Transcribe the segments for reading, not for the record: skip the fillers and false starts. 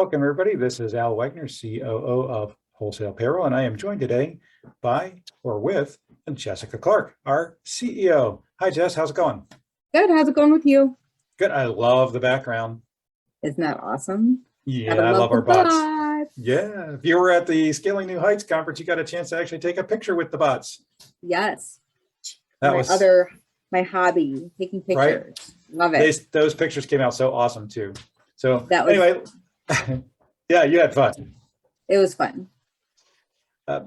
Welcome, everybody. This is Al Wagner, COO of Wholesale Payroll, and I am joined today with Jessica Clark, our CEO. Hi, Jess. How's it going? Good. How's it going with you? Good. I love the background. Isn't that awesome? Yeah, I love our bots. Yeah. If you were at the Scaling New Heights conference, you got a chance to actually take a picture with the bots. Yes. That was my hobby, taking pictures. Right? Love it. Those pictures came out so awesome too. So anyway, yeah, you had fun. It was fun.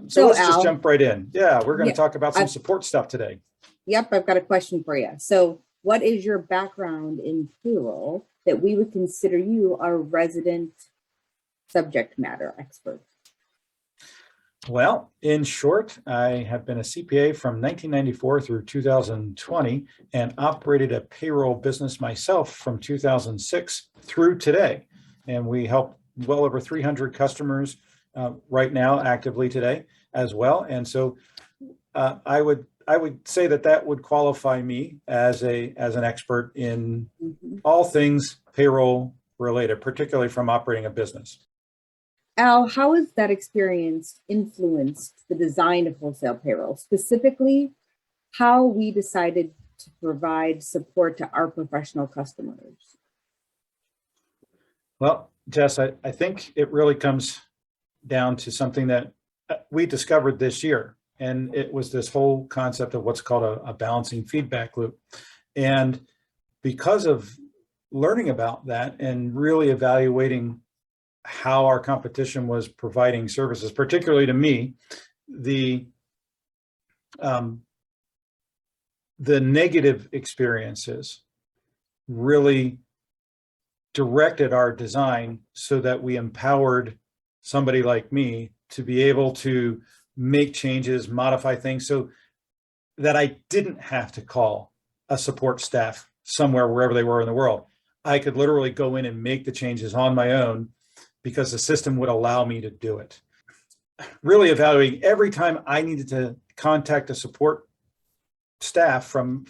So let's just jump right in. Yeah, we're going to talk about some support stuff today. Yep, I've got a question for you. So what is your background in payroll that we would consider you a resident subject matter expert? Well, in short, I have been a CPA from 1994 through 2020 and operated a payroll business myself from 2006 through today. And we help well over 300 customers right now actively today as well. And so I would say that would qualify me as an expert in all things payroll related, particularly from operating a business. Al, how has that experience influenced the design of wholesale payroll, specifically how we decided to provide support to our professional customers? Well, Jess, I think it really comes down to something that we discovered this year, and it was this whole concept of what's called a balancing feedback loop. And because of learning about that and really evaluating how our competition was providing services, particularly to me, the negative experiences really directed our design so that we empowered somebody like me to be able to make changes, modify things so that I didn't have to call a support staff somewhere, wherever they were in the world. I could literally go in and make the changes on my own because the system would allow me to do it. Really evaluating every time I needed to contact a support staff from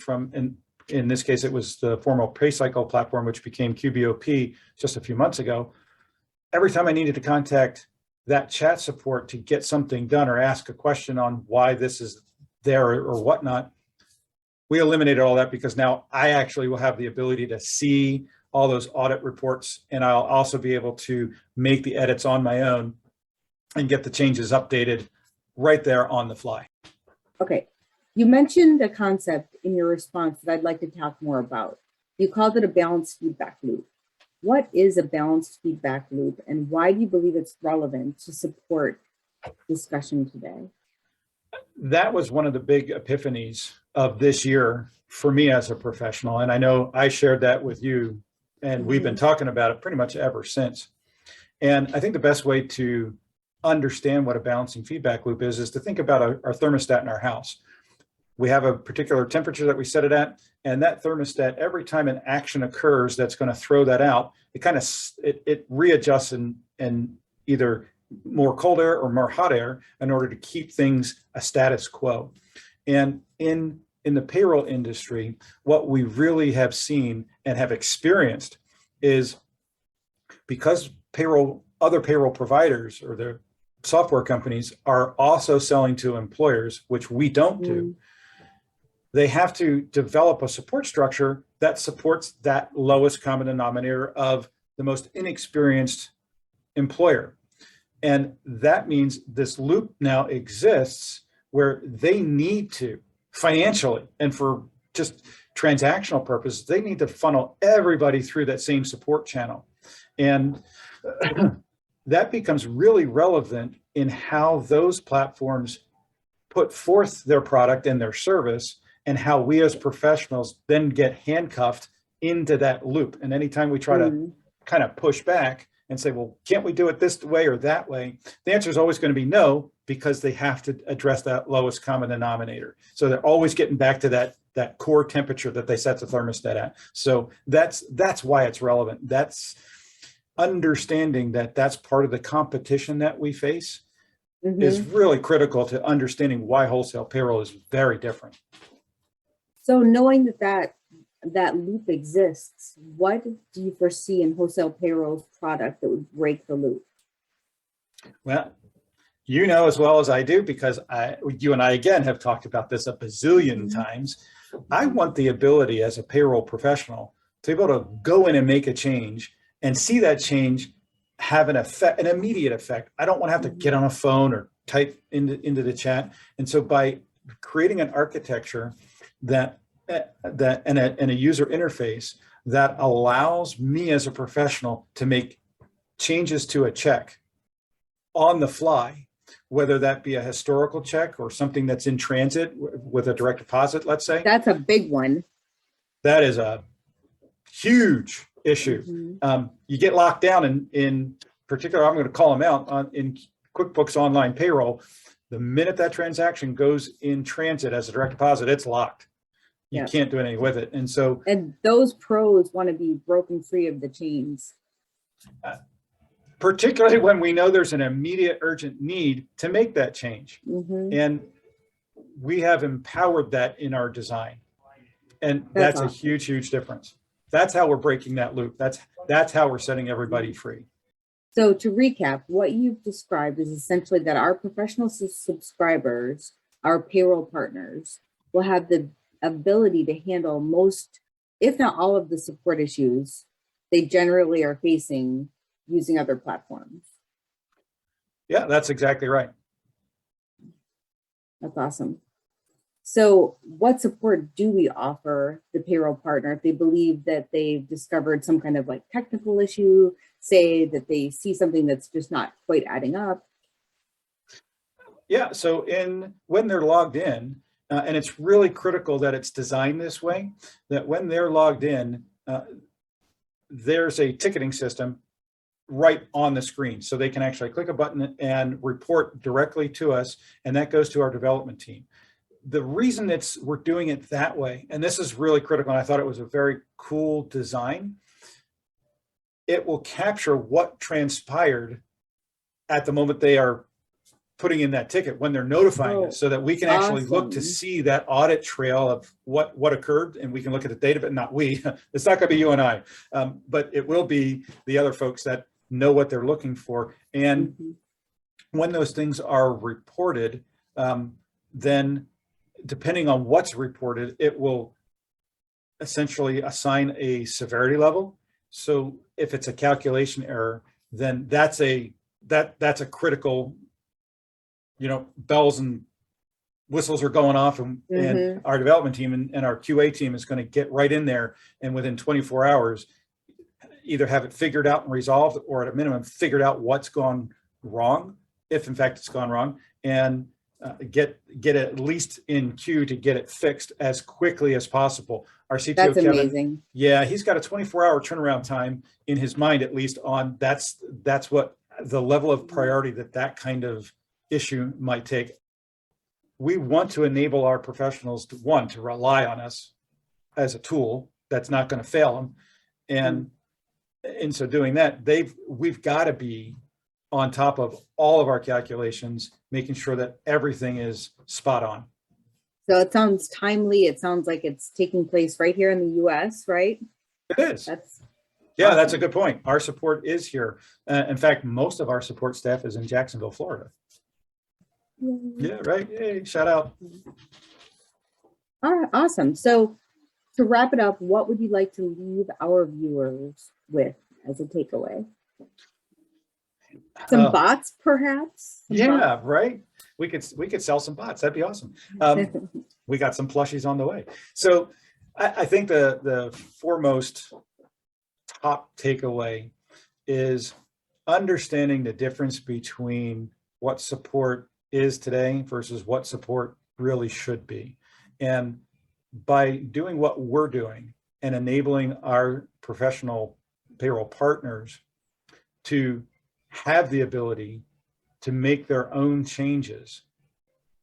in this case, it was the former PayCycle platform, which became QBOP just a few months ago. Every time I needed to contact that chat support to get something done or ask a question on why this is there or whatnot, we eliminated all that because now I actually will have the ability to see all those audit reports, and I'll also be able to make the edits on my own and get the changes updated right there on the fly. Okay. You mentioned a concept in your response that I'd like to talk more about. You called it a balanced feedback loop. What is a balanced feedback loop, and why do you believe it's relevant to support discussion today? That was one of the big epiphanies of this year for me as a professional. And I know I shared that with you, and we've been talking about it pretty much ever since. And I think the best way to understand what a balancing feedback loop is to think about our thermostat in our house. We have a particular temperature that we set it at, and that thermostat, every time an action occurs that's going to throw that out, it readjusts and either more cold air or more hot air in order to keep things a status quo. And in the payroll industry, what we really have seen and have experienced is because other payroll providers or the software companies are also selling to employers, which we don't do, they have to develop a support structure that supports that lowest common denominator of the most inexperienced employer. And that means this loop now exists where they need to financially and for just transactional purposes, they need to funnel everybody through that same support channel. And that becomes really relevant in how those platforms put forth their product and their service, and how we as professionals then get handcuffed into that loop. And anytime we try to kind of push back and say, well, can't we do it this way or that way? The answer is always going to be no, because they have to address that lowest common denominator. So they're always getting back to that core temperature that they set the thermostat at. So that's why it's relevant. That's understanding that that's part of the competition that we face is really critical to understanding why wholesale payroll is very different. So knowing that that loop exists, what do you foresee in wholesale payroll's product that would break the loop? Well, you know as well as I do, because you and I again have talked about this a bazillion times. I want the ability as a payroll professional to be able to go in and make a change and see that change have an effect, an immediate effect. I don't want to have to get on a phone or type into the chat. And so by creating an architecture that and a user interface that allows me as a professional to make changes to a check on the fly, whether that be a historical check or something that's in transit with a direct deposit, let's say. That's a big one. That is a huge issue. You get locked down in particular, I'm going to call them out in QuickBooks Online Payroll. The minute that transaction goes in transit as a direct deposit, it's locked. You can't do anything with it. And so, and those pros want to be broken free of the chains. Particularly when we know there's an immediate urgent need to make that change. And we have empowered that in our design. And that's awesome. A huge, huge difference. That's how we're breaking that loop. That's how we're setting everybody free. So to recap, what you've described is essentially that our professional subscribers, our payroll partners, will have the ability to handle most, if not all, of the support issues they generally are facing using other platforms. Yeah, that's exactly right. That's awesome. So what support do we offer the payroll partner if they believe that they've discovered some kind of like technical issue, say that they see something that's just not quite adding up? Yeah, so when they're logged in, and it's really critical that it's designed this way, that when they're logged in, there's a ticketing system right on the screen. So they can actually click a button and report directly to us, and that goes to our development team. The reason we're doing it that way, and this is really critical, and I thought it was a very cool design, it will capture what transpired at the moment they are putting in that ticket when they're notifying us, so that we can actually look to see that audit trail of what occurred, and we can look at the data, but not we. It's not going to be you and I, but it will be the other folks that know what they're looking for. And when those things are reported, then depending on what's reported, it will essentially assign a severity level. So if it's a calculation error, then that's a critical, bells and whistles are going off, and our development team and our QA team is going to get right in there, and within 24 hours, either have it figured out and resolved, or at a minimum figured out what's gone wrong, if in fact it's gone wrong, and get it at least in queue to get it fixed as quickly as possible. Our CTO, that's Kevin, amazing. Yeah, he's got a 24-hour turnaround time in his mind, at least, on that's what the level of priority that kind of issue might take. We want to enable our professionals to rely on us as a tool that's not going to fail them, and in so doing that, we've got to be on top of all of our calculations, making sure that everything is spot on. So it sounds timely. It sounds like it's taking place right here in the US, right? It is. That's awesome. That's a good point. Our support is here. In fact, most of our support staff is in Jacksonville, Florida. Yeah, right. Hey, shout out. All right, awesome. So to wrap it up, what would you like to leave our viewers with as a takeaway? Some bots, perhaps? Bots? Right. We could sell some bots. That'd be awesome. We got some plushies on the way. So I think the foremost top takeaway is understanding the difference between what support is today versus what support really should be. And by doing what we're doing and enabling our professional payroll partners to have the ability to make their own changes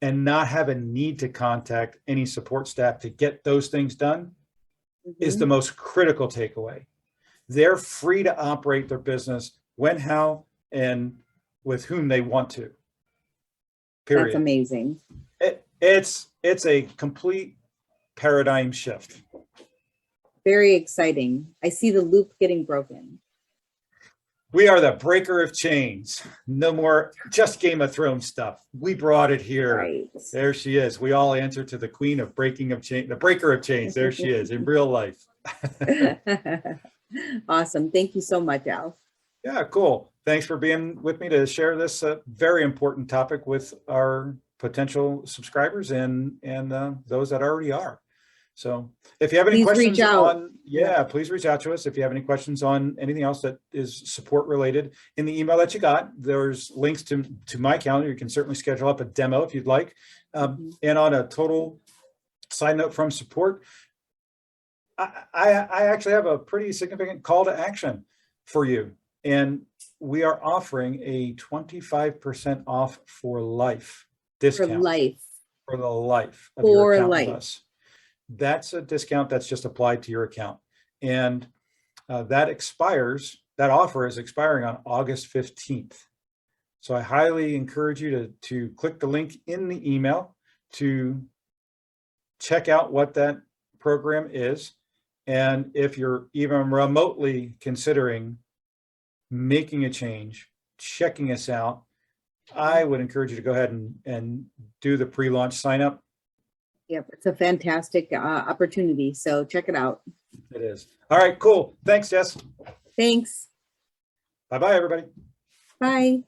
and not have a need to contact any support staff to get those things done is the most critical takeaway. They're free to operate their business when, how, and with whom they want to. Period. That's amazing. It's a complete paradigm shift. very exciting. I see the loop getting broken. We are the breaker of chains. No more just Game of Thrones stuff. We brought it here. Right. There she is. We all answer to the queen of breaking of chains, the breaker of chains. There she is in real life. Awesome. Thank you so much, Al. Yeah, cool. Thanks for being with me to share this very important topic with our potential subscribers and those that already are. So if you have any Please questions reach out. on, please reach out to us. If you have any questions on anything else that is support related, in the email that you got, there's links to my calendar. You can certainly schedule up a demo if you'd like. And on a total side note from support, I actually have a pretty significant call to action for you. And we are offering a 25% off for life discount. For life. For the life of For your account life. with us. That's a discount that's just applied to your account. And that offer is expiring on August 15th. So I highly encourage you to click the link in the email to check out what that program is. And if you're even remotely considering making a change, checking us out, I would encourage you to go ahead and do the pre-launch sign up. Yep, it's a fantastic opportunity. So check it out. It is. All right, cool. Thanks, Jess. Thanks. Bye-bye, everybody. Bye.